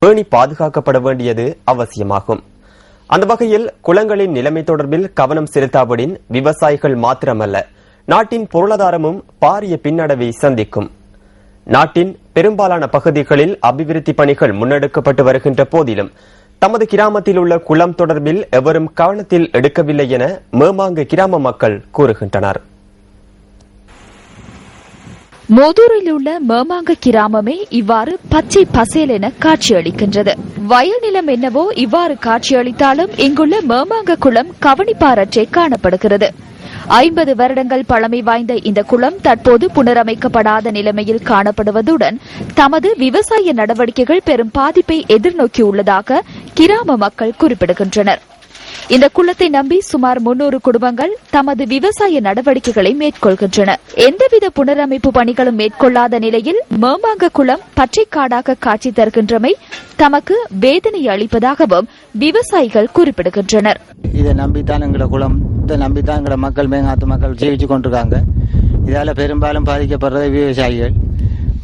பேணி பாதுகாக்கப்பட வேண்டியது அவசியமாகும். அந்த வகையில் குளங்களின் நிலைமை தொடர்பில் கவனம் செலுத்தாவிடின் விவசாயிகள் மாத்திரமல்ல, நாட்டின் பொருளாதாரமும் பாரிய பின்னடைவை சந்திக்கும். நாட்டின் பெரும்பாலான பகுதிகளில் அபிவிருத்தி பணிகள் முன்னெடுக்கப்பட்டு வருகின்ற போதிலும் தமது கிராமத்தில் உள்ள குளம் தொடர்பில் எவரும் கவனத்தில் எடுக்கவில்லை என மேமாங்கு கிராம மக்கள் கூறுகின்றனர். மோதூரில் உள்ள மேமாங்க கிராமமே இவ்வாறு பச்சை பசேல் என காட்சியளிக்கின்றது. வயல் நிலம் என்னவோ இவ்வாறு காட்சியளித்தாலும் இங்குள்ள மேமாங்க குளம் கவனிப்பாரற்றே காணப்படுகிறது. 50 வருடங்கள் பழமை வாய்ந்த இந்த குளம் தற்போது புனரமைக்கப்படாத நிலைமையில் காணப்படுவதுடன் தமது விவசாய நடவடிக்கைகள் பெரும் பாதிப்பை எதிர்நோக்கியுள்ளதாக கிராம மக்கள் குறிப்பிடுகின்றனர். இந்த குளத்தை நம்பி சுமார் 300 குடும்பங்கள் தமது விவசாய நடவடிக்கைகளை மேற்கொள்கின்றன. எந்தவித புனரமைப்பு பணிகளும் மேற்கொள்ளாத நிலையில் மேமாங்க குளம் பச்சைக்காடாக காட்சி தருகின்றமை தமக்கு வேதனை அளிப்பதாகவும் விவசாயிகள் குறிப்பிடுகின்றனர். இதை நம்பித்தான் எங்களோட குளம், இதை நம்பித்தான் எங்களோட மக்கள், மேங்காத்து மக்கள் ஜீவிச்சு கொண்டிருக்காங்க. இதால பெரும்பாலும் பாதிக்கப்படுறது விவசாயிகள்.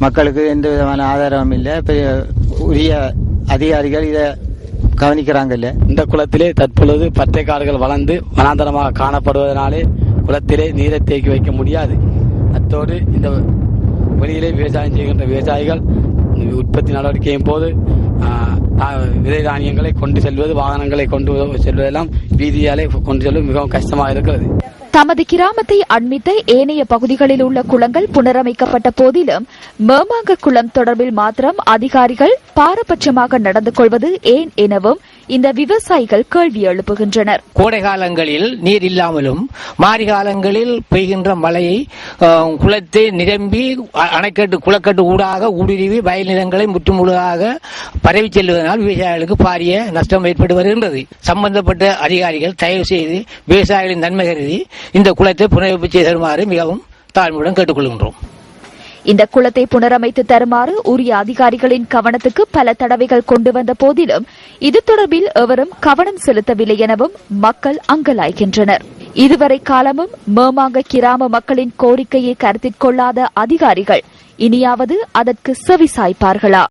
மக்களுக்கு எந்த விதமான ஆதாரமும் இல்லை. உரிய அதிகாரிகள் இதை கவனிக்கிறாங்கல்ல. இந்த குளத்திலே தற்பொழுது பச்சை காடுகள் வளர்ந்து வனாந்தரமாக காணப்படுவதனாலே குளத்திலே நீரை தேக்கி வைக்க முடியாது. அத்தோடு இந்த வெளியிலே விவசாயம் செய்கின்ற விவசாயிகள் உற்பத்தி நடவடிக்கையின் போது விதை தானியங்களை கொண்டு செல்வது, வாகனங்களை கொண்டு செல்வதெல்லாம் வீதியாலே கொண்டு செல்வது மிகவும் கஷ்டமாக இருக்கிறது. தமது கிராமத்தை அண்மித்த ஏனைய பகுதிகளில் உள்ள குளங்கள் புனரமைக்கப்பட்ட போதிலும் மேமாங்க குளம் தொடர்பில் மாத்திரம் அதிகாரிகள் பாரபட்சமாக நடந்து கொள்வது ஏன் எனவும் இந்த விவசாயிகள் கேள்வி எழுப்புகின்றனர். கோடை காலங்களில் நீர் இல்லாமலும் மாரி காலங்களில் பெய்கின்ற மழையை குளத்தை நிரம்பி அணைக்கட்டு குளக்கட்டு ஊடாக ஊடுருவி வயல் நிலங்களை முற்றுமுழுதாக பரவி செல்வதனால் விவசாயிகளுக்கு பாரிய நஷ்டம் ஏற்பட்டு வருகின்றது. சம்பந்தப்பட்ட அதிகாரிகள் தயவு செய்து விவசாயிகளின் நன்மை கருதி இந்த குளத்தை புனரமைப்பு செய்து தருமாறு மிகவும் தாழ்மையுடன் கேட்டுக்கொள்கின்றோம். இந்த குளத்தை புனரமைத்து தருமாறு உரிய அதிகாரிகளின் கவனத்துக்கு பல தடவைகள் கொண்டு வந்த போதிலும் இது தொடர்பில் எவரும் கவனம் செலுத்தவில்லை எனவும் மக்கள் அங்கலாய்கின்றனர். இதுவரை காலமும் மேமாங்க கிராம மக்களின் கோரிக்கையை கருத்தில் கொள்ளாத அதிகாரிகள் இனியாவது அதற்கு செவிசாய்ப்பார்களா?